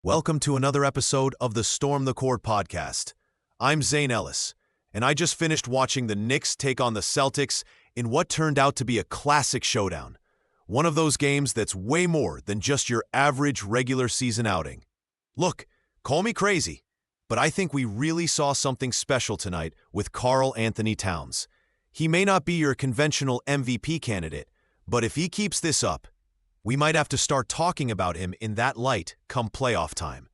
Welcome to another episode of the Storm the Court podcast. I'm Zane Ellis, and I just finished watching the Knicks take on the Celtics in what turned out to be a classic showdown. One of those games that's way more than just your average regular season outing. Look, call me crazy, but I think we really saw something special tonight with Karl-Anthony Towns. He may not be your conventional MVP candidate, but if he keeps this up, we might have to start talking about him in that light come playoff time.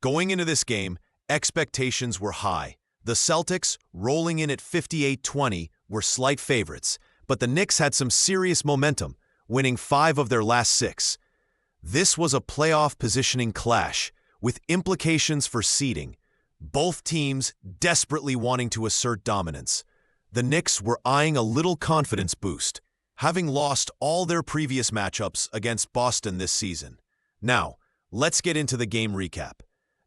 Going into this game, expectations were high. The Celtics, rolling in at 58-20, were slight favorites, but the Knicks had some serious momentum, winning 5 of their last 6. This was a playoff positioning clash, with implications for seeding, both teams desperately wanting to assert dominance. The Knicks were eyeing a little confidence boost, having lost all their previous matchups against Boston this season. Now, let's get into the game recap.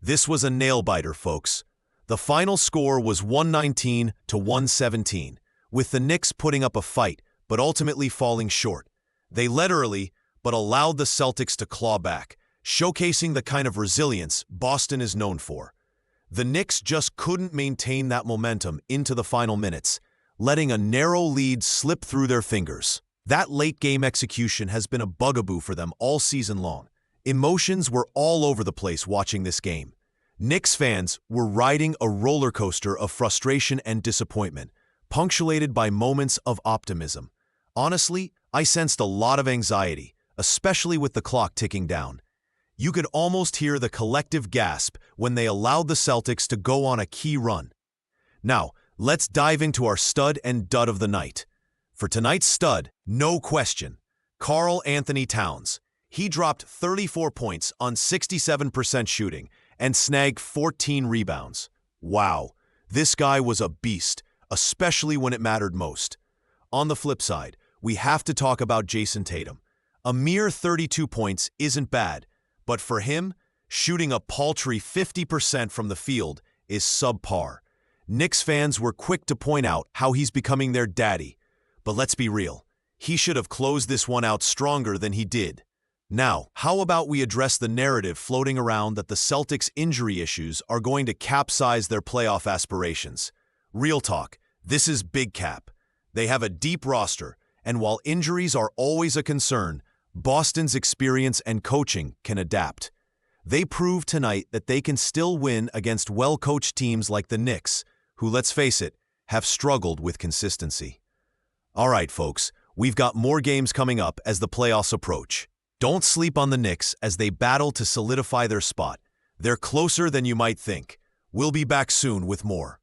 This was a nail-biter, folks. The final score was 119-117, with the Knicks putting up a fight, but ultimately falling short. They led early, but allowed the Celtics to claw back, showcasing the kind of resilience Boston is known for. The Knicks just couldn't maintain that momentum into the final minutes, letting a narrow lead slip through their fingers. That late-game execution has been a bugaboo for them all season long. Emotions were all over the place watching this game. Knicks fans were riding a roller coaster of frustration and disappointment, punctuated by moments of optimism. Honestly, I sensed a lot of anxiety, especially with the clock ticking down. You could almost hear the collective gasp when they allowed the Celtics to go on a key run. Now, let's dive into our stud and dud of the night. For tonight's stud, no question, Karl-Anthony Towns. He dropped 34 points on 67% shooting and snagged 14 rebounds. Wow, this guy was a beast, especially when it mattered most. On the flip side, we have to talk about Jason Tatum. A mere 32 points isn't bad, but for him, shooting a paltry 50% from the field is subpar. Knicks fans were quick to point out how he's becoming their daddy. But let's be real, he should have closed this one out stronger than he did. Now, how about we address the narrative floating around that the Celtics' injury issues are going to capsize their playoff aspirations? Real talk, this is big cap. They have a deep roster, and while injuries are always a concern, Boston's experience and coaching can adapt. They proved tonight that they can still win against well-coached teams like the Knicks, who, let's face it, have struggled with consistency. All right, folks, we've got more games coming up as the playoffs approach. Don't sleep on the Knicks as they battle to solidify their spot. They're closer than you might think. We'll be back soon with more.